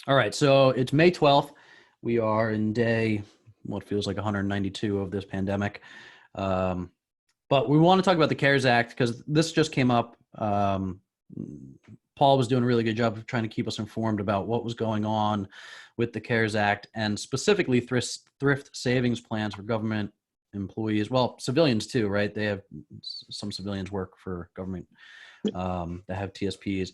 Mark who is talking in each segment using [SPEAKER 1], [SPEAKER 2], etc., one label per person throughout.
[SPEAKER 1] All right, so it's May 12th. We are in day, what feels like 192 of this pandemic. Um, but we want to talk about the CARES Act because this just came up. Paul was doing a really good job of trying to keep us informed about what was going on with the CARES Act and specifically thrift savings plans for government employees. Well, civilians too, right? They have some civilians work for government that have TSPs.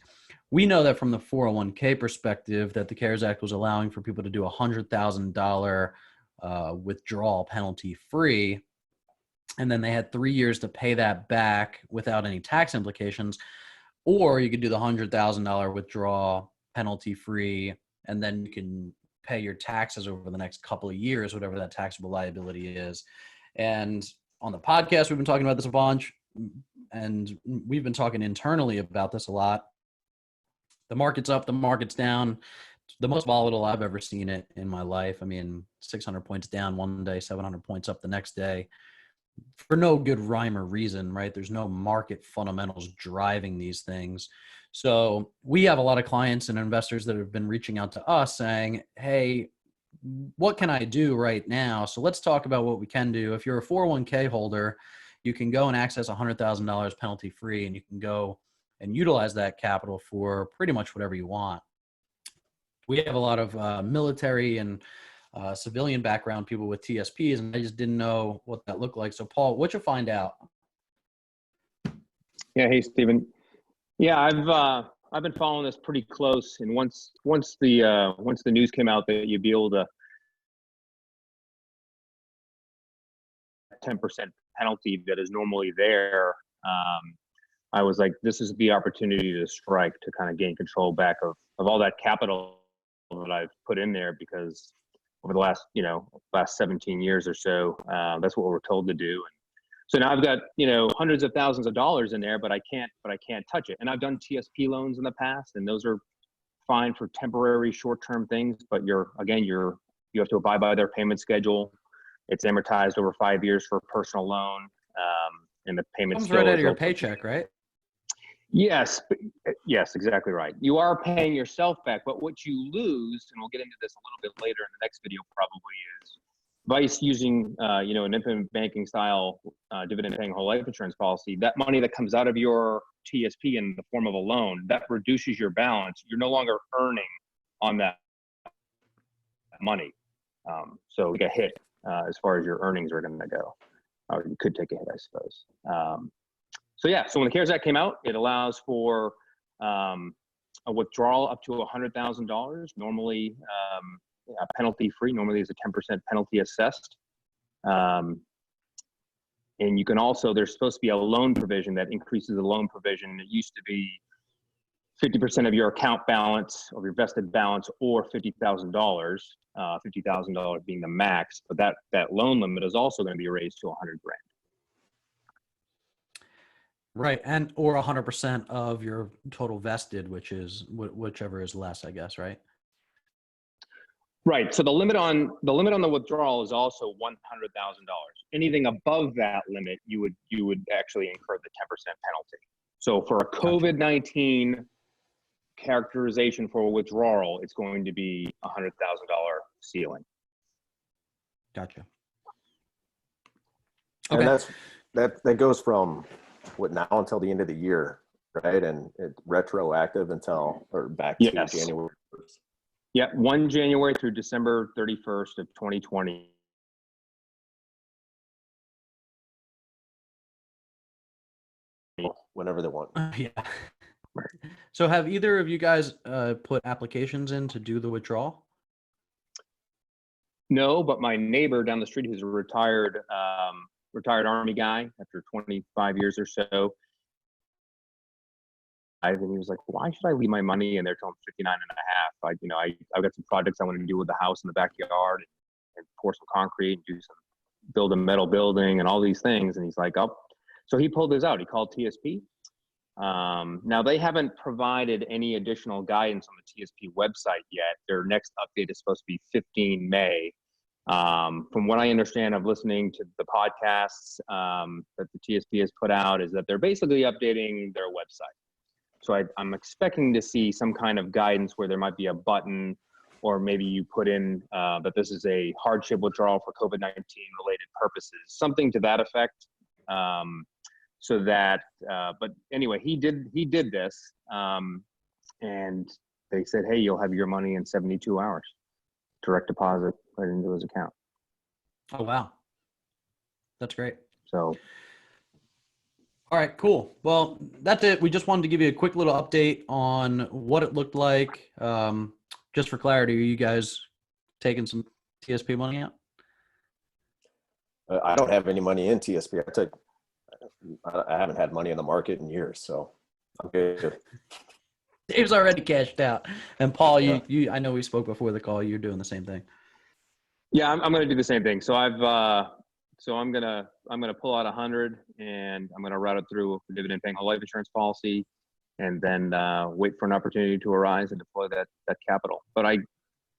[SPEAKER 1] We know that from the 401k perspective that the CARES Act was allowing for people to do $100,000 withdrawal penalty free. And then they had 3 years to pay that back without any tax implications. Or you could do the $100,000 withdrawal penalty free, and then you can pay your taxes over the next couple of years, whatever that taxable liability is. And on the podcast, we've been talking about this a bunch, and we've been talking internally about this a lot. The market's up, the market's down. The most volatile I've ever seen it in my life. I mean, 600 points down one day, 700 points up the next day, for no good rhyme or reason, right? There's no market fundamentals driving these things. So we have a lot of clients and investors that have been reaching out to us saying, hey, what can I do right now? So let's talk about what we can do. If you're a 401k holder, you can go and access $100,000 penalty free, and you can go and utilize that capital for pretty much whatever you want. We have a lot of military and civilian background people with TSPs, and I just didn't know what that looked like. So Paul, what'd you find out?
[SPEAKER 2] Yeah. Hey, Stephen. Yeah, I've been following this pretty close. And once the news came out that you'd be able to 10% penalty that is normally there, I was like, this is the opportunity to strike, to kind of gain control back of all that capital that I've put in there, because over the last 17 years or so, that's what we're told to do. And so now I've got, hundreds of thousands of dollars in there, but I can't touch it. And I've done TSP loans in the past, and those are fine for temporary short-term things, but you have to abide by their payment schedule. It's amortized over 5 years for a personal loan. And the payment
[SPEAKER 1] comes right out of your paycheck, right?
[SPEAKER 2] Yes, exactly right. You are paying yourself back, but what you lose, and we'll get into this a little bit later in the next video probably, is Vice using an infinite banking style dividend paying whole life insurance policy. That money that comes out of your TSP in the form of a loan, that reduces your balance. You're no longer earning on that money. So you get hit as far as your earnings are going to go. Or you could take a hit, I suppose. So when the CARES Act came out, it allows for a withdrawal up to $100,000, normally penalty free. Normally there's a 10% penalty assessed. And you can also, there's supposed to be a loan provision that increases the loan provision. It used to be 50% of your account balance, of your vested balance, or $50,000, $50,000 being the max. But that loan limit is also going to be raised to $100,000.
[SPEAKER 1] Right, and or 100% of your total vested, which is whichever is less, I guess, right?
[SPEAKER 2] Right. So the limit on the withdrawal is also $100,000. Anything above that limit, you would actually incur the 10% penalty. So for a COVID-19 characterization for a withdrawal, it's going to be a $100,000 ceiling.
[SPEAKER 1] Gotcha.
[SPEAKER 3] Okay. And that goes from what now until the end of the year, right? And it's retroactive until, or back to January 1st.
[SPEAKER 2] Yeah, 1 January through December 31st of 2020.
[SPEAKER 3] Whenever they want.
[SPEAKER 1] Yeah. So have either of you guys put applications in to do the withdrawal?
[SPEAKER 2] No, but my neighbor down the street, who's a retired Army guy after 25 years or so, and he was like, why should I leave my money in there till I'm 59 and a half? I've got some projects I want to do with the house in the backyard and pour some concrete and build a metal building and all these things. And he's like, oh, so he pulled this out. He called TSP. Now they haven't provided any additional guidance on the TSP website yet. Their next update is supposed to be 15 May. From what I understand of listening to the podcasts that the TSP has put out, is that they're basically updating their website. So I'm expecting to see some kind of guidance where there might be a button or maybe you put in that this is a hardship withdrawal for COVID-19 related purposes, something to that effect. So that, but anyway, he did this, and they said, hey, you'll have your money in 72 hours, direct deposit right into his account.
[SPEAKER 1] Oh, wow. That's great.
[SPEAKER 2] So.
[SPEAKER 1] All right, cool. Well, that's it. We just wanted to give you a quick little update on what it looked like. Just for clarity, are you guys taking some TSP money out?
[SPEAKER 3] I don't have any money in TSP. I haven't had money in the market in years, so I'm good.
[SPEAKER 1] Dave's already cashed out. And Paul, you I know we spoke before the call. You're doing the same thing.
[SPEAKER 2] Yeah, I'm going to do the same thing. So I'm gonna pull out 100, and I'm gonna route it through a dividend paying whole life insurance policy, and then wait for an opportunity to arise and deploy that capital. But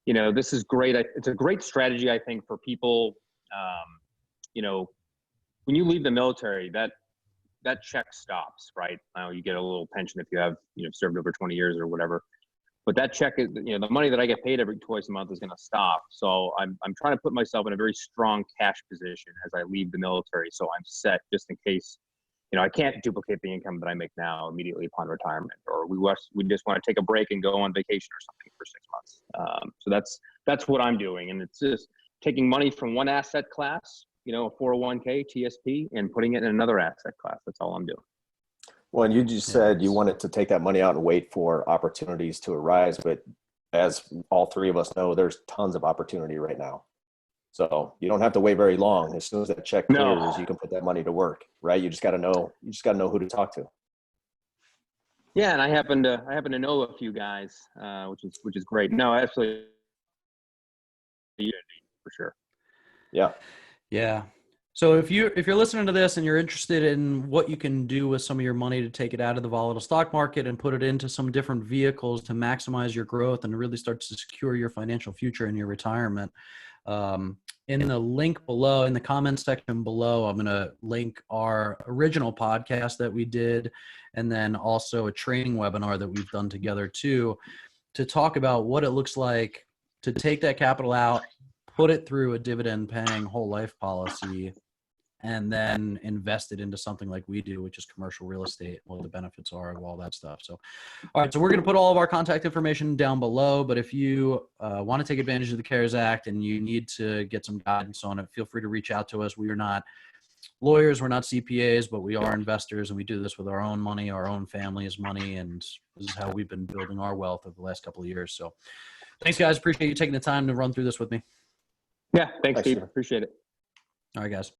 [SPEAKER 2] this is great. It's a great strategy, I think, for people. When you leave the military, that check stops, right? You get a little pension if you have served over 20 years or whatever. But that check is, the money that I get paid every twice a month is going to stop. So I'm trying to put myself in a very strong cash position as I leave the military. So I'm set just in case, I can't duplicate the income that I make now immediately upon retirement, or we just want to take a break and go on vacation or something for 6 months. So that's what I'm doing. And it's just taking money from one asset class, a 401k, TSP, and putting it in another asset class. That's all I'm doing.
[SPEAKER 3] Well, and you just said you wanted to take that money out and wait for opportunities to arise, but as all three of us know, there's tons of opportunity right now. So you don't have to wait very long. As soon as that check clears, you can put that money to work, right? You just got to know who to talk to.
[SPEAKER 2] Yeah, and I happen to know a few guys, which is great. No, absolutely, for sure.
[SPEAKER 3] Yeah.
[SPEAKER 1] Yeah. So if you're listening to this and you're interested in what you can do with some of your money to take it out of the volatile stock market and put it into some different vehicles to maximize your growth and really start to secure your financial future in your retirement, in the link below, in the comments section below, I'm going to link our original podcast that we did, and then also a training webinar that we've done together too, to talk about what it looks like to take that capital out, put it through a dividend paying whole life policy, and then invest it into something like we do, which is commercial real estate, what the benefits are of all that stuff. So, all right, so we're going to put all of our contact information down below, but if you want to take advantage of the CARES Act and you need to get some guidance on it, feel free to reach out to us. We are not lawyers, we're not CPAs, but we are investors, and we do this with our own money, our own family's money, and this is how we've been building our wealth over the last couple of years. So thanks, guys. Appreciate you taking the time to run through this with me.
[SPEAKER 2] Yeah, thanks Steve. Appreciate it.
[SPEAKER 1] All right, guys.